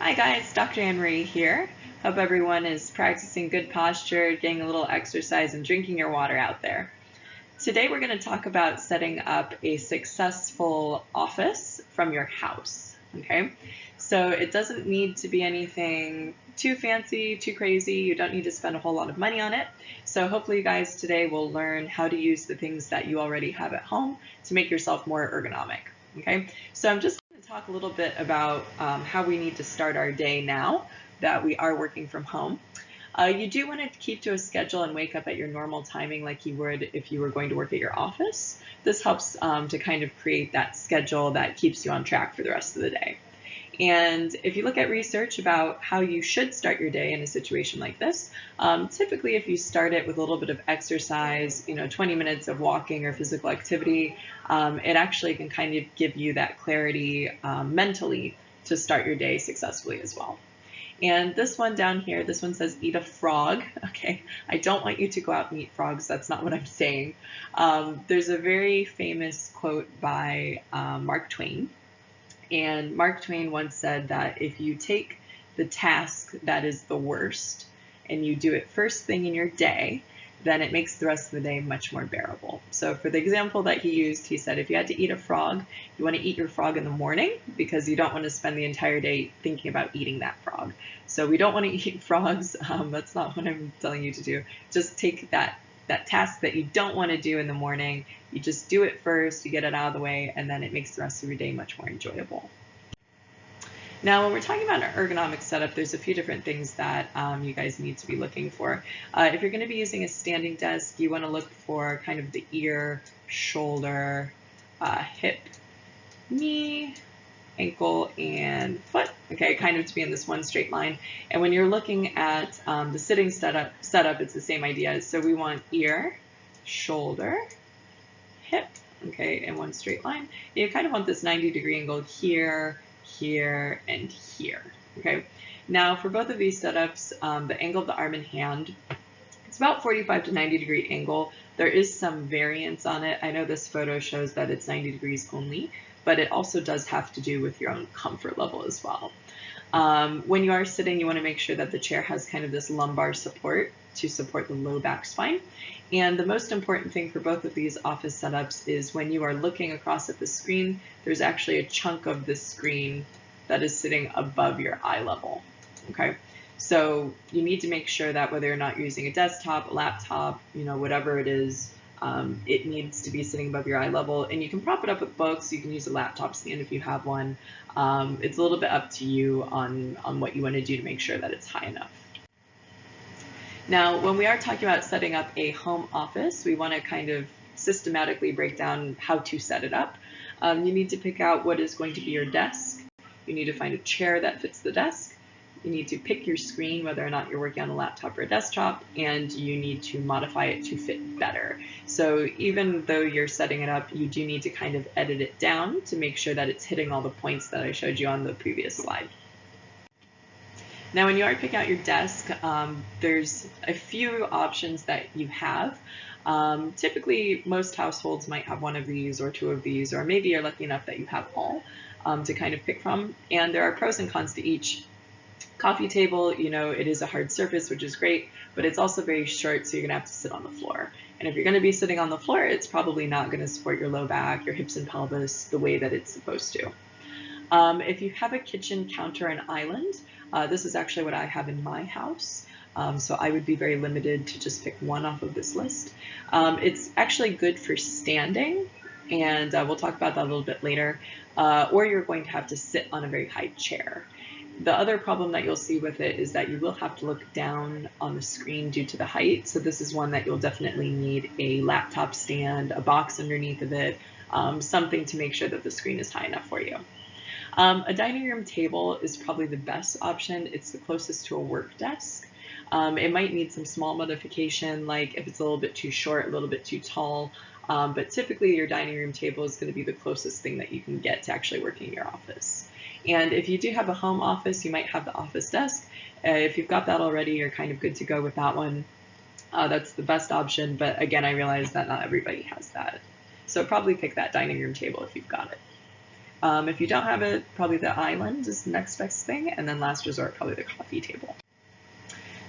Hi guys, Dr. Annemarie here. Hope everyone is practicing good posture, getting a little exercise, and drinking your water out there. Today we're going to talk about setting up a successful office from your house. Okay, so it doesn't need to be anything too fancy, too crazy. You don't need to spend a whole lot of money on it. So hopefully you guys today will learn how to use the things that you already have at home to make yourself more ergonomic. Okay, so I'm just going to talk a little bit about how we need to start our day now that we are working from home. You do want to keep to a schedule and wake up at your normal timing like you would if you were going to work at your office. This helps to kind of create that schedule that keeps you on track for the rest of the day. And if you look at research about how you should start your day in a situation like this, typically if you start it with a little bit of exercise, 20 minutes of walking or physical activity, it actually can kind of give you that clarity mentally to start your day successfully as well. And this one down here, this one says eat a frog. Okay, I don't want you to go out and eat frogs. That's not what I'm saying. There's a very famous quote by Mark Twain. And Mark Twain once said that if you take the task that is the worst and you do it first thing in your day, then it makes the rest of the day much more bearable. So for the example that he used, he said if you had to eat a frog, you want to eat your frog in the morning because you don't want to spend the entire day thinking about eating that frog. So we don't want to eat frogs. That's not what I'm telling you to do. Just take that task that you don't want to do in the morning, you just do it first, you get it out of the way, and then it makes the rest of your day much more enjoyable. Now, when we're talking about an ergonomic setup, there's a few different things that you guys need to be looking for. If you're going to be using a standing desk, you want to look for kind of the ear, shoulder, hip, knee, ankle, and foot, okay, kind of to be in this one straight line. And when you're looking at the sitting setup, it's the same idea. So we want ear, shoulder, hip, okay, in one straight line. You kind of want this 90-degree angle here, here, and here, okay. Now for both of these setups, the angle of the arm and hand, it's about 45 to 90-degree angle. There is some variance on it. I know this photo shows that it's 90 degrees only, but it also does have to do with your own comfort level as well. When you are sitting, you want to make sure that the chair has kind of this lumbar support to support the low back spine. And the most important thing for both of these office setups is when you are looking across at the screen, there's actually a chunk of the screen that is sitting above your eye level, okay? So you need to make sure that whether or not you're using a desktop, a laptop, whatever it is, it needs to be sitting above your eye level, and you can prop it up with books. You can use a laptop stand if you have one. It's a little bit up to you on what you want to do to make sure that it's high enough. Now, when we are talking about setting up a home office, we want to kind of systematically break down how to set it up. You need to pick out what is going to be your desk. You need to find a chair that fits the desk. You need to pick your screen, whether or not you're working on a laptop or a desktop, and you need to modify it to fit better. So even though you're setting it up, you do need to kind of edit it down to make sure that it's hitting all the points that I showed you on the previous slide. Now, when you are picking out your desk, there's a few options that you have. Typically, most households might have one of these or two of these, or maybe you're lucky enough that you have all to kind of pick from. And there are pros and cons to each. Coffee table, it is a hard surface, which is great, but it's also very short, so you're going to have to sit on the floor. And if you're going to be sitting on the floor, it's probably not going to support your low back, your hips and pelvis the way that it's supposed to. If you have a kitchen counter and island, this is actually what I have in my house. So I would be very limited to just pick one off of this list. It's actually good for standing, and we'll talk about that a little bit later, or you're going to have to sit on a very high chair. The other problem that you'll see with it is that you will have to look down on the screen due to the height. So this is one that you'll definitely need a laptop stand, a box underneath of it, something to make sure that the screen is high enough for you. A dining room table is probably the best option. It's the closest to a work desk. It might need some small modification, like if it's a little bit too short, a little bit too tall, but typically your dining room table is going to be the closest thing that you can get to actually working in your office. And if you do have a home office, you might have the office desk. If you've got that already, you're kind of good to go with that one. That's the best option, but again, I realize that not everybody has that. So probably pick that dining room table if you've got it. If you don't have it, probably the island is the next best thing, and then last resort, probably the coffee table.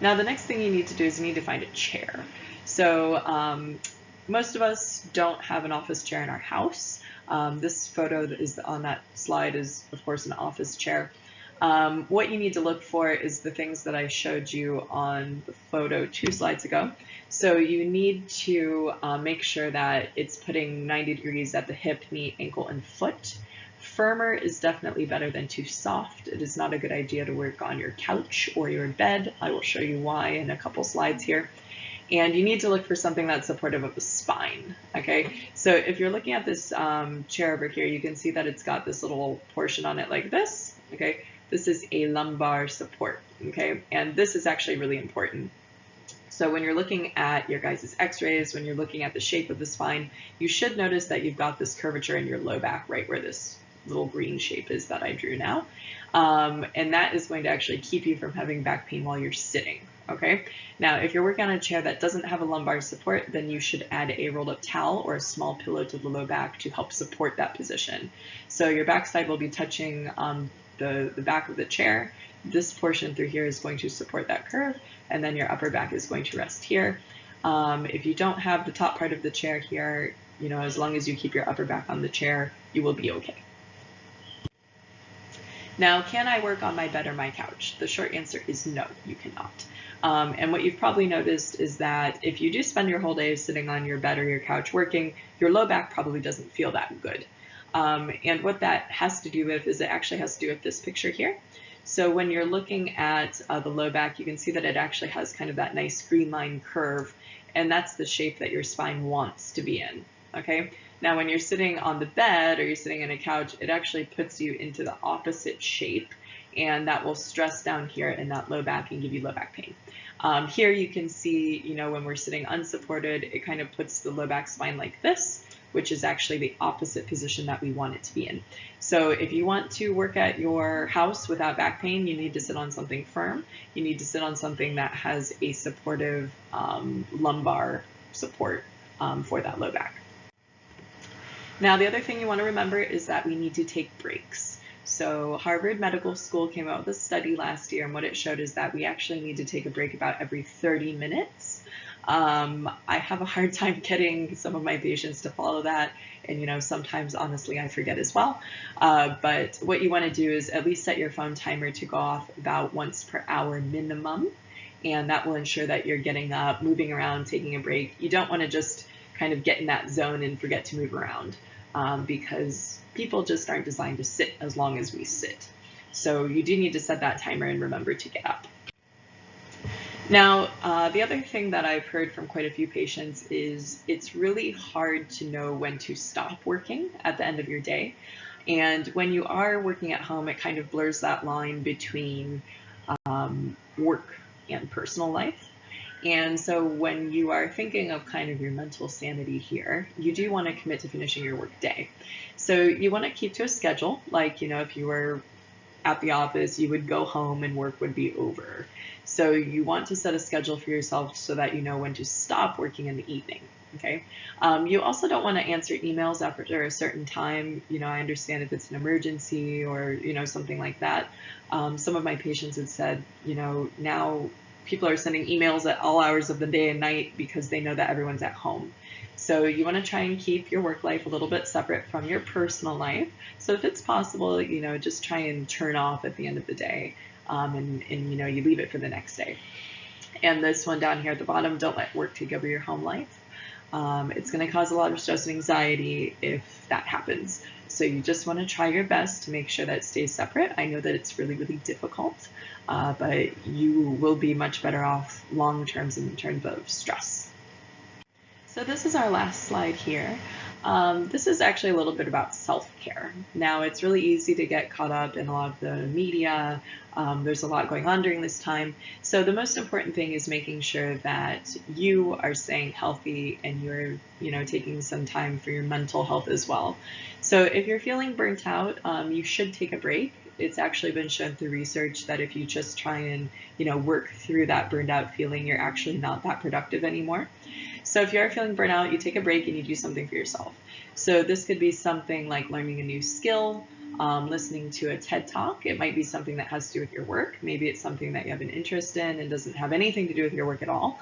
Now the next thing you need to do is you need to find a chair. So most of us don't have an office chair in our house. This photo that is on that slide is, of course, an office chair. What you need to look for is the things that I showed you on the photo 2 slides ago. So you need to make sure that it's putting 90 degrees at the hip, knee, ankle, and foot. Firmer is definitely better than too soft. It is not a good idea to work on your couch or your bed. I will show you why in a couple slides here. And you need to look for something that's supportive of the spine, okay? So if you're looking at this chair over here, you can see that it's got this little portion on it like this, okay? This is a lumbar support, okay? And this is actually really important. So when you're looking at your guys' x-rays, when you're looking at the shape of the spine, you should notice that you've got this curvature in your low back right where this little green shape is that I drew now. And that is going to actually keep you from having back pain while you're sitting, okay? Now, if you're working on a chair that doesn't have a lumbar support, then you should add a rolled up towel or a small pillow to the low back to help support that position. So your backside will be touching the back of the chair. This portion through here is going to support that curve, and then your upper back is going to rest here. If you don't have the top part of the chair here, you know, as long as you keep your upper back on the chair, you will be okay. Now, can I work on my bed or my couch? The short answer is no, you cannot. And what you've probably noticed is that if you do spend your whole day sitting on your bed or your couch working, your low back probably doesn't feel that good. And what that has to do with is it actually has to do with this picture here. So when you're looking at the low back, you can see that it actually has kind of that nice green line curve, and that's the shape that your spine wants to be in, okay? Now, when you're sitting on the bed or you're sitting in a couch, it actually puts you into the opposite shape, and that will stress down here in that low back and give you low back pain. Here you can see, you know, when we're sitting unsupported, it kind of puts the low back spine like this, which is actually the opposite position that we want it to be in. So if you want to work at your house without back pain, you need to sit on something firm. You need to sit on something that has a supportive lumbar support for that low back. Now, the other thing you want to remember is that we need to take breaks. So Harvard Medical School came out with a study last year, and what it showed is that we actually need to take a break about every 30 minutes. I have a hard time getting some of my patients to follow that, and you know, sometimes honestly I forget as well. But what you want to do is at least set your phone timer to go off about once per hour minimum, and that will ensure that you're getting up, moving around, taking a break. You don't want to just kind of get in that zone and forget to move around, because people just aren't designed to sit as long as we sit. So you do need to set that timer and remember to get up. Now, the other thing that I've heard from quite a few patients is it's really hard to know when to stop working at the end of your day. And when you are working at home, it kind of blurs that line between work and personal life. And so when you are thinking of kind of your mental sanity here, you do want to commit to finishing your work day. So you want to keep to a schedule, like, you know, if you were at the office, you would go home and work would be over. So you want to set a schedule for yourself so that you know when to stop working in the evening, okay? You also don't want to answer emails after a certain time. You know, I understand if it's an emergency or, you know, something like that. Some of my patients had said, you know, now people are sending emails at all hours of the day and night because they know that everyone's at home. So you want to try and keep your work life a little bit separate from your personal life. So if it's possible, you know, just try and turn off at the end of the day, and you know, you leave it for the next day. And this one down here at the bottom, don't let work take over your home life. It's going to cause a lot of stress and anxiety if that happens. So you just want to try your best to make sure that it stays separate. I know that it's really, really difficult, but you will be much better off long term in terms of stress. So this is our last slide here. This is actually a little bit about self-care. Now, it's really easy to get caught up in a lot of the media. There's a lot going on during this time. So the most important thing is making sure that you are staying healthy and you're, you know, taking some time for your mental health as well. So if you're feeling burnt out, you should take a break. It's actually been shown through research that if you just try and, you know, work through that burned out feeling, you're actually not that productive anymore. So if you are feeling burnt out, you take a break and you do something for yourself. So this could be something like learning a new skill, listening to a TED Talk. It might be something that has to do with your work. Maybe it's something that you have an interest in and doesn't have anything to do with your work at all.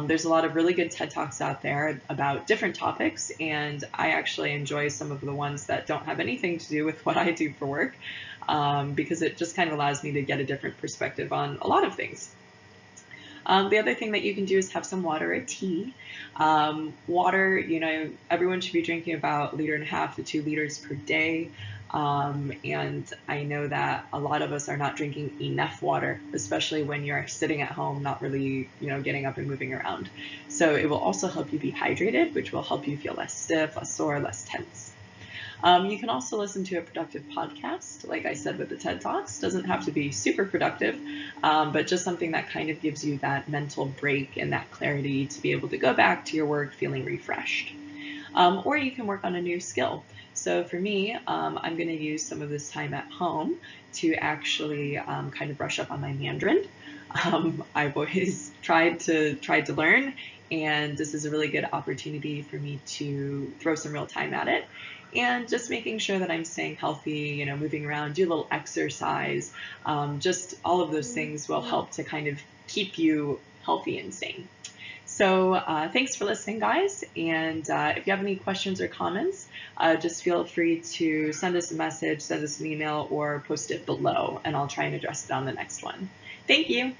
There's a lot of really good TED Talks out there about different topics, and I actually enjoy some of the ones that don't have anything to do with what I do for work, because it just kind of allows me to get a different perspective on a lot of things. The other thing that you can do is have some water or tea. Water, everyone should be drinking about 1.5 to 2 liters per day. And I know that a lot of us are not drinking enough water, especially when you're sitting at home, not really, getting up and moving around. So it will also help you be hydrated, which will help you feel less stiff, less sore, less tense. You can also listen to a productive podcast, like I said with the TED Talks. Doesn't have to be super productive, but just something that kind of gives you that mental break and that clarity to be able to go back to your work feeling refreshed. Or you can work on a new skill. So for me, I'm going to use some of this time at home to actually kind of brush up on my Mandarin. I've always tried to learn, and this is a really good opportunity for me to throw some real time at it. And just making sure that I'm staying healthy, moving around, do a little exercise, just all of those things will help to kind of keep you healthy and sane. So thanks for listening, guys. And if you have any questions or comments, just feel free to send us a message, send us an email, or post it below, and I'll try and address it on the next one. Thank you.